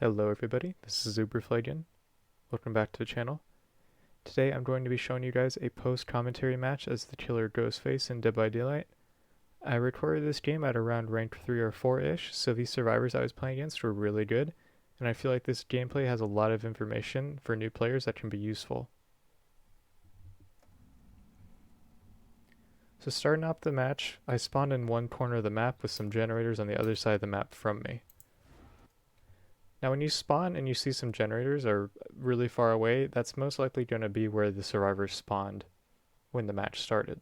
Hello everybody, this is Uberflagian. Welcome back to the channel. Today I'm going to be showing you guys a post-commentary match as the killer Ghostface in Dead by Daylight. I recorded this game at around rank 3 or 4-ish, so these survivors I was playing against were really good, and I feel like this gameplay has a lot of information for new players that can be useful. So starting off the match, I spawned in one corner of the map with some generators on the other side of the map from me. Now when you spawn and you see some generators are really far away, that's most likely going to be where the survivors spawned when the match started.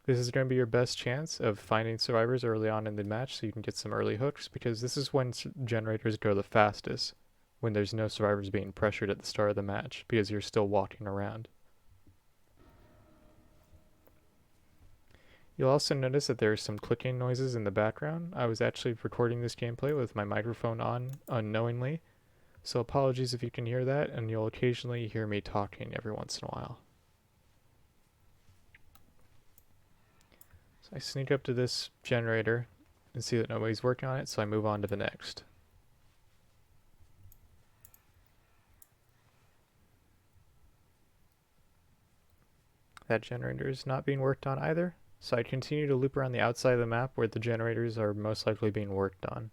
This is going to be your best chance of finding survivors early on in the match so you can get some early hooks, because this is when generators go the fastest, when there's no survivors being pressured at the start of the match, because you're still walking around. You'll also notice that there are some clicking noises in the background. I was actually recording this gameplay with my microphone on unknowingly, so apologies if you can hear that, and you'll occasionally hear me talking every once in a while. So I sneak up to this generator and see that nobody's working on it, so I move on to the next. That generator is not being worked on either, so I continue to loop around the outside of the map where the generators are most likely being worked on.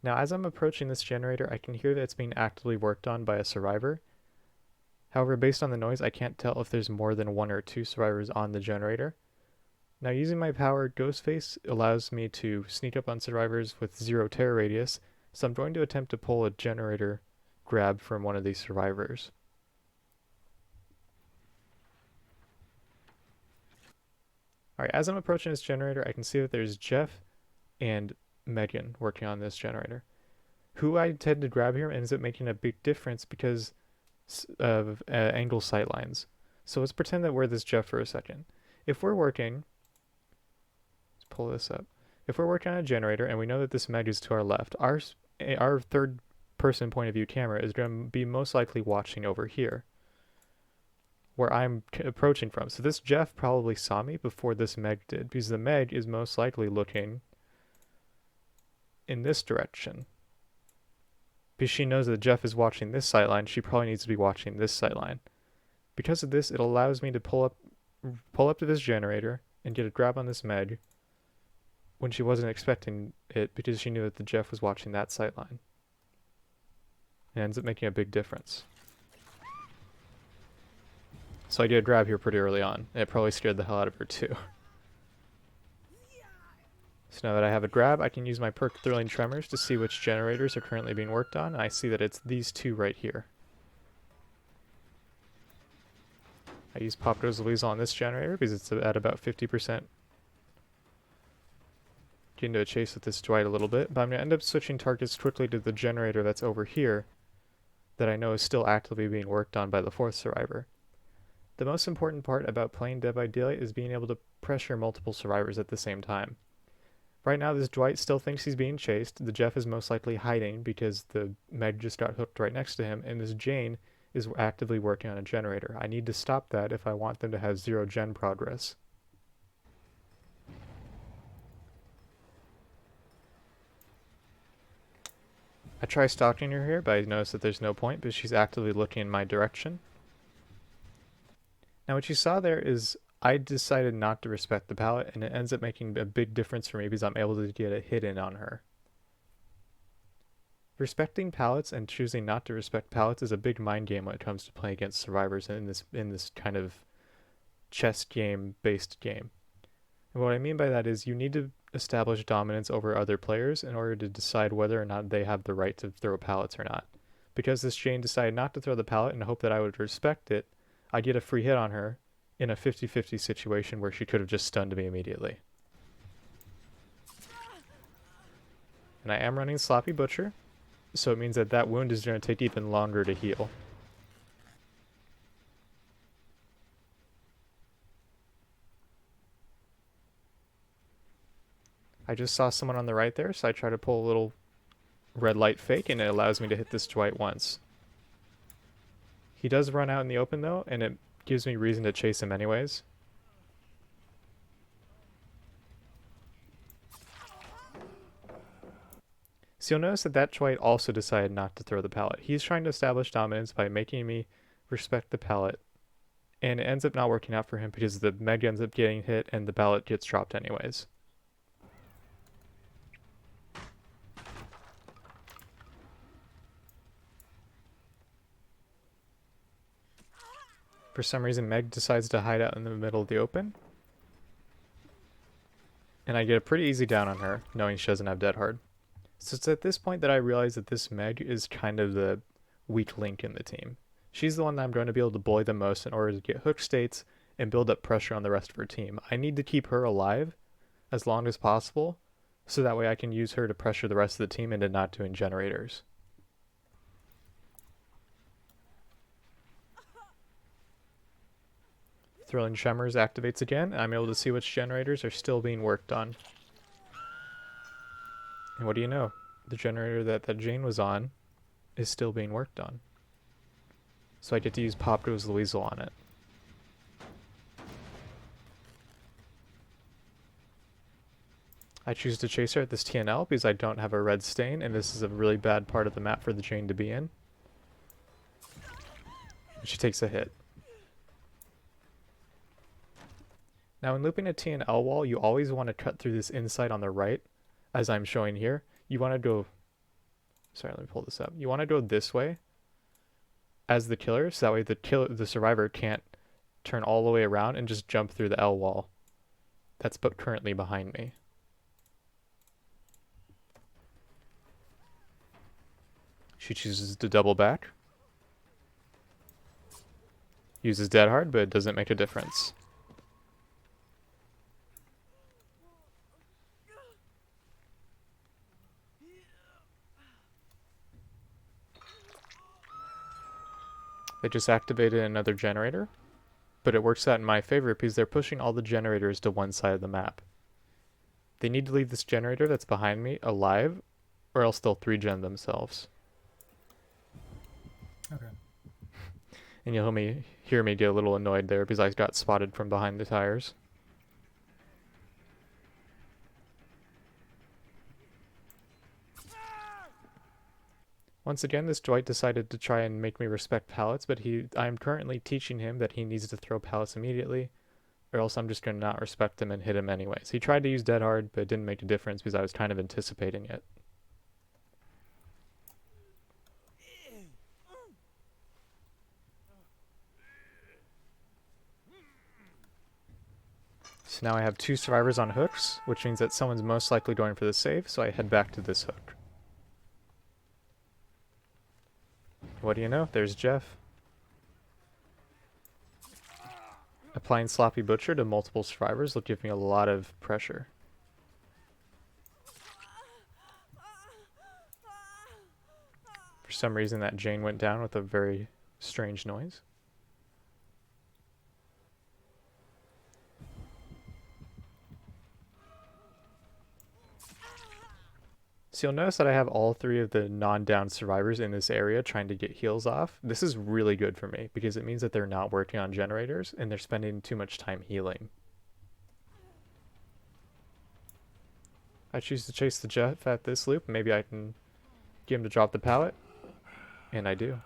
Now as I'm approaching this generator, I can hear that it's being actively worked on by a survivor. However, based on the noise, I can't tell if there's more than one or two survivors on the generator. Now using my power, Ghostface allows me to sneak up on survivors with 0 terror radius, so I'm going to attempt to pull a generator grab from one of these survivors. Alright, as I'm approaching this generator, I can see that there's Jeff and Megan working on this generator. Who I intend to grab here ends up making a big difference because of angle sightlines. So let's pretend that we're this Jeff for a second. If we're working, let's pull this up. If we're working on a generator and we know that this Meg is to our left, our third person point of view camera is going to be most likely watching over here, where I'm approaching from. So this Jeff probably saw me before this Meg did, because the Meg is most likely looking in this direction. Because she knows that Jeff is watching this sightline, she probably needs to be watching this sightline. Because of this, it allows me to pull up to this generator and get a grab on this Meg when she wasn't expecting it, because she knew that the Jeff was watching that sightline. It ends up making a big difference. So I get a grab here pretty early on, and it probably scared the hell out of her too. So now that I have a grab, I can use my perk Thrilling Tremors to see which generators are currently being worked on, and I see that it's these two right here. I use Pop Goes the Weasel on this generator because it's at about 50%. Get into a chase with this Dwight a little bit, but I'm going to end up switching targets quickly to the generator that's over here that I know is still actively being worked on by the fourth survivor. The most important part about playing Dead by Daylight is being able to pressure multiple survivors at the same time. Right now this Dwight still thinks he's being chased, the Jeff is most likely hiding because the Meg just got hooked right next to him, and this Jane is actively working on a generator. I need to stop that if I want them to have 0 gen progress. I try stalking her here, but I notice that there's no point because she's actively looking in my direction. Now what you saw there is I decided not to respect the pallet, and it ends up making a big difference for me because I'm able to get a hit in on her. Respecting pallets and choosing not to respect pallets is a big mind game when it comes to playing against survivors in this kind of chess game based game. And what I mean by that is you need to establish dominance over other players in order to decide whether or not they have the right to throw pallets or not. Because this Jane decided not to throw the pallet and hope that I would respect it, I get a free hit on her in a 50-50 situation where she could have just stunned me immediately. And I am running Sloppy Butcher, so it means that that wound is going to take even longer to heal. I just saw someone on the right there, so I try to pull a little red light fake, and it allows me to hit this Dwight once. He does run out in the open though, and it gives me reason to chase him anyways. So you'll notice that that Dwight also decided not to throw the pallet. He's trying to establish dominance by making me respect the pallet, and it ends up not working out for him because the Meg ends up getting hit and the pallet gets dropped anyways. For some reason, Meg decides to hide out in the middle of the open, and I get a pretty easy down on her, knowing she doesn't have Dead Hard. So it's at this point that I realize that this Meg is kind of the weak link in the team. She's the one that I'm going to be able to bully the most in order to get hook states and build up pressure on the rest of her team. I need to keep her alive as long as possible, so that way I can use her to pressure the rest of the team into not doing generators. Thrilling Tremors activates again, and I'm able to see which generators are still being worked on. And what do you know? The generator that Jane was on is still being worked on. So I get to use Pop Goes the Weasel on it. I choose to chase her at this TNL because I don't have a red stain, and this is a really bad part of the map for the Jane to be in. She takes a hit. Now when looping a TNL wall, you always want to cut through this inside on the right, as I'm showing here. You want to go... Sorry, let me pull this up. You want to go this way as the killer, so that way the survivor can't turn all the way around and just jump through the L wall that's currently behind me. She chooses to double back. Uses Dead Hard, but it doesn't make a difference. They just activated another generator, but it works out in my favor because they're pushing all the generators to one side of the map. They need to leave this generator that's behind me alive, or else they'll 3-gen themselves. Okay. And you'll hear me get a little annoyed there because I got spotted from behind the tires. Once again, this Dwight decided to try and make me respect pallets, but I'm currently teaching him that he needs to throw pallets immediately, or else I'm just going to not respect him and hit him anyways. He tried to use Dead Hard, but it didn't make a difference because I was kind of anticipating it. So now I have 2 survivors on hooks, which means that someone's most likely going for the save, so I head back to this hook. What do you know? There's Jeff. Applying Sloppy Butcher to multiple survivors will give me a lot of pressure. For some reason that Jane went down with a very strange noise. So you'll notice that I have all 3 of the non-down survivors in this area trying to get heals off. This is really good for me because it means that they're not working on generators and they're spending too much time healing. I choose to chase the Jeff at this loop. Maybe I can get him to drop the pallet. And I do.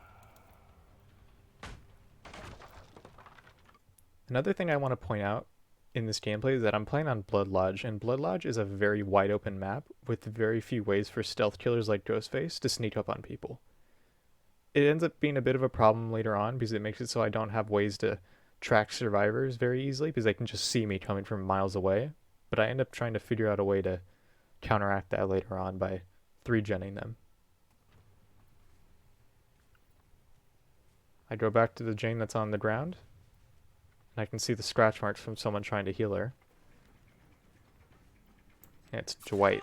Another thing I want to point out in this gameplay is that I'm playing on Blood Lodge, and Blood Lodge is a very wide open map with very few ways for stealth killers like Ghostface to sneak up on people. It ends up being a bit of a problem later on because it makes it so I don't have ways to track survivors very easily because they can just see me coming from miles away, but I end up trying to figure out a way to counteract that later on by 3-genning them. I go back to the Jane that's on the ground, and I can see the scratch marks from someone trying to heal her. And it's Dwight.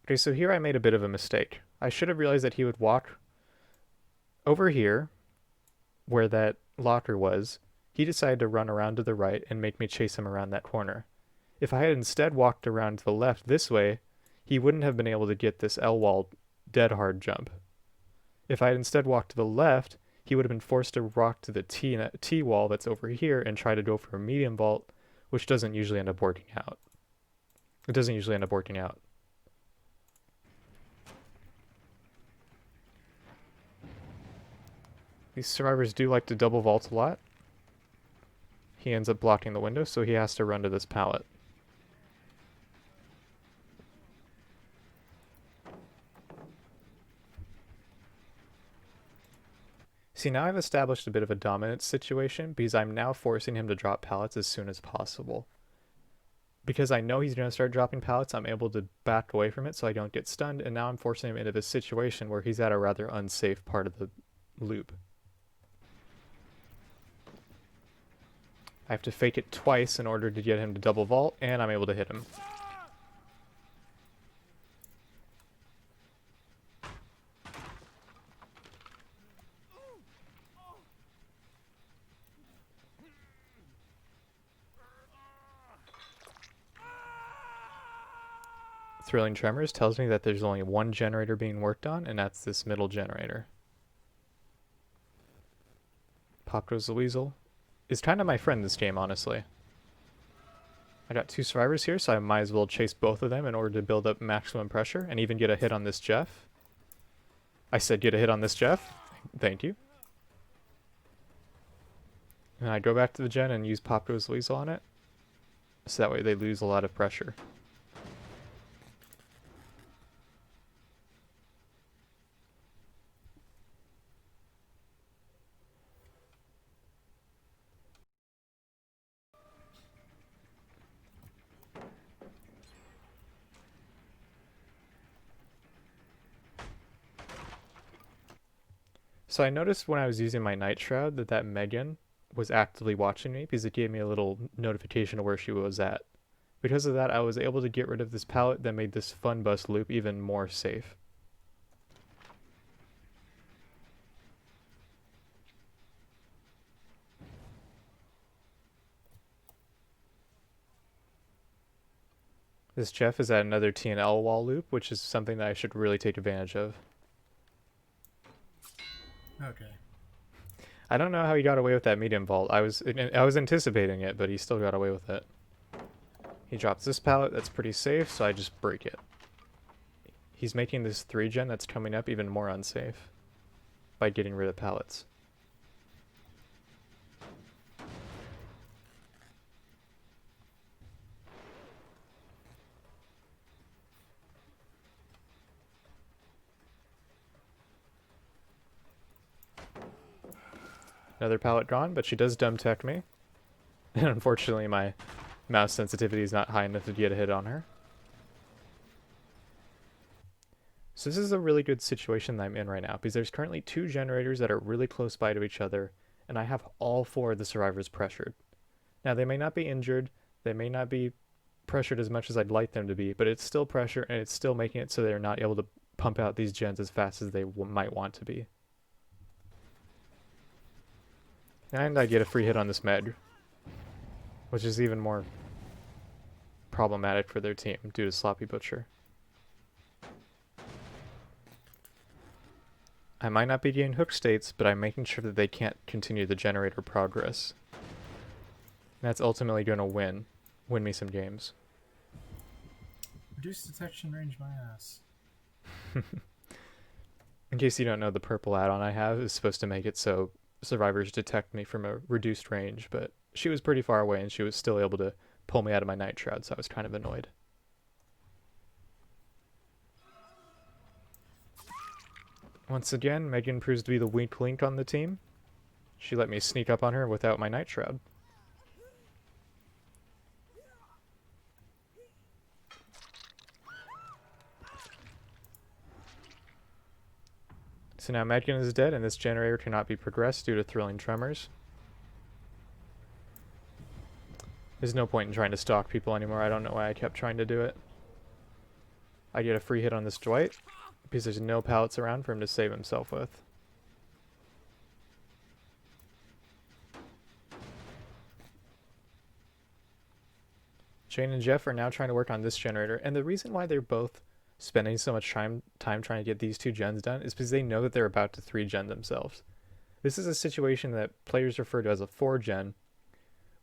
Okay, so here I made a bit of a mistake. I should have realized that he would walk over here, where that locker was. He decided to run around to the right and make me chase him around that corner. If I had instead walked around to the left this way, he wouldn't have been able to get this L-wall Dead Hard jump. If I had instead walked to the left, he would have been forced to walk to the T wall that's over here and try to go for a medium vault, which doesn't usually end up working out. It doesn't usually end up working out. These survivors do like to double vault a lot. He ends up blocking the window, so he has to run to this pallet. See, now I've established a bit of a dominance situation because I'm now forcing him to drop pallets as soon as possible. Because I know he's going to start dropping pallets, I'm able to back away from it so I don't get stunned, and now I'm forcing him into this situation where he's at a rather unsafe part of the loop. I have to fake it twice in order to get him to double vault, and I'm able to hit him. Thrilling Tremors tells me that there's only one generator being worked on, and that's this middle generator. Pop goes the Weasel. Is kind of my friend this game, honestly. I got 2 survivors here, so I might as well chase both of them in order to build up maximum pressure and even get a hit on this Jeff. I said get a hit on this Jeff. Thank you. And I go back to the gen and use Pop goes the Weasel on it. So that way they lose a lot of pressure. So I noticed when I was using my Night Shroud that Megan was actively watching me because it gave me a little notification of where she was at. Because of that, I was able to get rid of this pallet that made this fun bus loop even more safe. This Jeff is at another T&L wall loop, which is something that I should really take advantage of. Okay. I don't know how he got away with that medium vault. I was anticipating it, but he still got away with it. He drops this pallet, that's pretty safe, so I just break it. He's making this 3-gen that's coming up even more unsafe by getting rid of pallets. Another pallet drawn, but she does dumb tech me. And unfortunately my mouse sensitivity is not high enough to get a hit on her. So this is a really good situation that I'm in right now, because there's currently 2 generators that are really close by to each other, and I have all 4 of the survivors pressured. Now they may not be injured, they may not be pressured as much as I'd like them to be, but it's still pressure, and it's still making it so they're not able to pump out these gens as fast as they might want to be. And I get a free hit on this med, which is even more problematic for their team due to Sloppy Butcher. I might not be getting hook states, but I'm making sure that they can't continue the generator progress. And that's ultimately going to win me some games. Reduce detection range, my ass. In case you don't know, the purple add-on I have is supposed to make it so survivors detect me from a reduced range, but she was pretty far away and she was still able to pull me out of my Night Shroud, so I was kind of annoyed. Once again, Megan proves to be the weak link on the team. She let me sneak up on her without my Night Shroud. So now Megan is dead and this generator cannot be progressed due to Thrilling Tremors. There's no point in trying to stalk people anymore. I don't know why I kept trying to do it. I get a free hit on this Dwight because there's no pallets around for him to save himself with. Jane and Jeff are now trying to work on this generator, and the reason why they're both spending so much time trying to get these 2 gens done is because they know that they're about to 3-gen themselves. This is a situation that players refer to as a 4-gen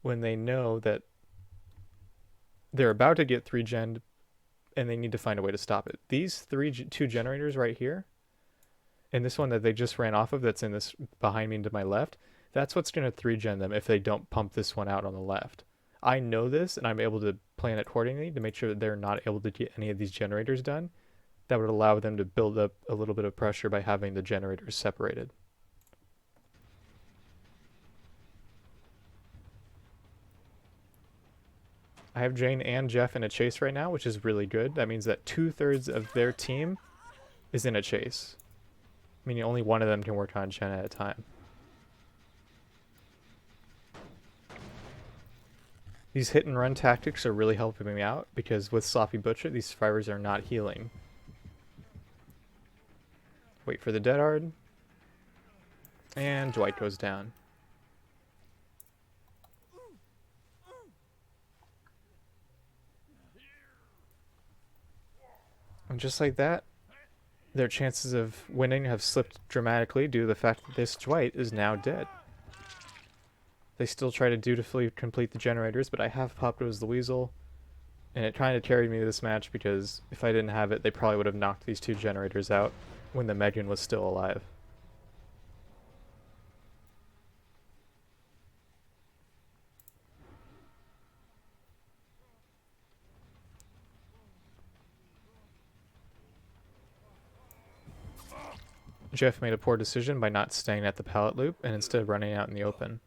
when they know that they're about to get 3-gened, and they need to find a way to stop it. These two generators right here, and this one that they just ran off of that's in this behind me and to my left, that's what's going to 3-gen them if they don't pump this one out on the left. I know this, and I'm able to plan accordingly to make sure that they're not able to get any of these generators done. That would allow them to build up a little bit of pressure by having the generators separated. I have Jane and Jeff in a chase right now, which is really good. That means that 2/3 of their team is in a chase, meaning only one of them can work on Jen at a time. These hit and run tactics are really helping me out because with Sloppy Butcher, these survivors are not healing. Wait for the dead hard. And Dwight goes down. And just like that, their chances of winning have slipped dramatically due to the fact that this Dwight is now dead. They still try to dutifully complete the generators, but I have Pop Goes the Weasel, and it kind of carried me to this match because if I didn't have it, they probably would have knocked these two generators out when the Megan was still alive. Jeff made a poor decision by not staying at the pallet loop and instead running out in the open.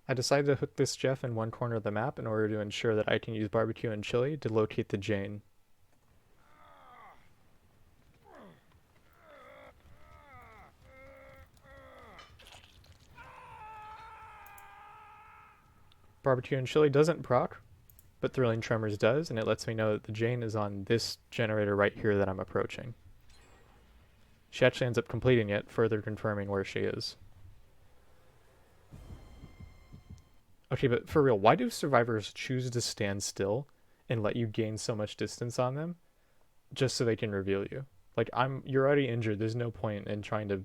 I decided to hook this Jeff in one corner of the map in order to ensure that I can use barbecue and chili to locate the Jane. Barbecue and chili doesn't proc, but Thrilling Tremors does, and it lets me know that the Jane is on this generator right here that I'm approaching. She actually ends up completing it, further confirming where she is. Okay, but for real, why do survivors choose to stand still and let you gain so much distance on them just so they can reveal you? Like, you're already injured. There's no point in trying to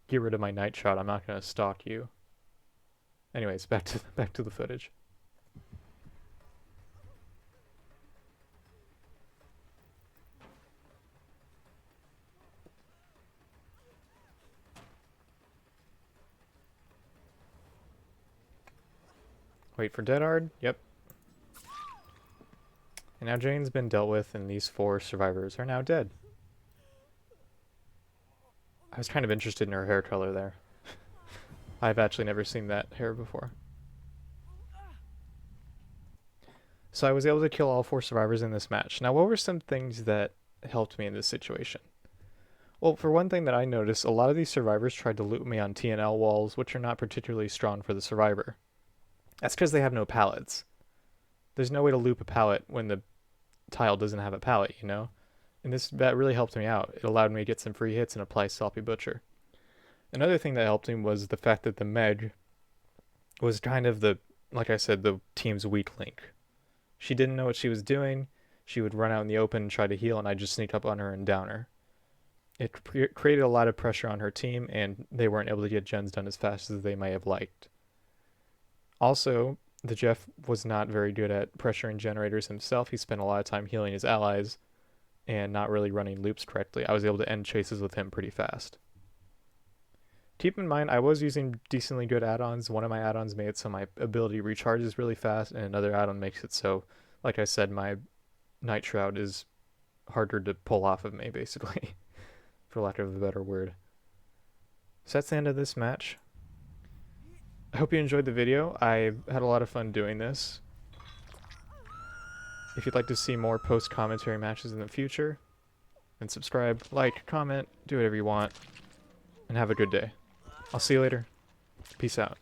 get rid of my night shot. I'm not going to stalk you. Anyways, back to the footage. Wait for Deadhard. Yep. And now Jane's been dealt with, and these 4 survivors are now dead. I was kind of interested in her hair color there. I've actually never seen that hair before. So I was able to kill all 4 survivors in this match. Now, what were some things that helped me in this situation? Well, for one thing that I noticed, a lot of these survivors tried to loot me on TNL walls, which are not particularly strong for the survivor. That's because they have no pallets. There's no way to loop a pallet when the tile doesn't have a pallet, you know? And that really helped me out. It allowed me to get some free hits and apply Sloppy Butcher. Another thing that helped me was the fact that the Meg was kind of like I said, the team's weak link. She didn't know what she was doing. She would run out in the open and try to heal, and I'd just sneak up on her and down her. It created a lot of pressure on her team, and they weren't able to get gens done as fast as they might have liked. Also, the Jeff was not very good at pressuring generators himself. He spent a lot of time healing his allies and not really running loops correctly. I was able to end chases with him pretty fast. Keep in mind, I was using decently good add-ons. One of my add-ons made it so my ability recharges really fast, and another add-on makes it so, like I said, my Night Shroud is harder to pull off of me, basically, for lack of a better word. So that's the end of this match. I hope you enjoyed the video. I had a lot of fun doing this. If you'd like to see more post-commentary matches in the future, then subscribe, like, comment, do whatever you want, and have a good day. I'll see you later. Peace out.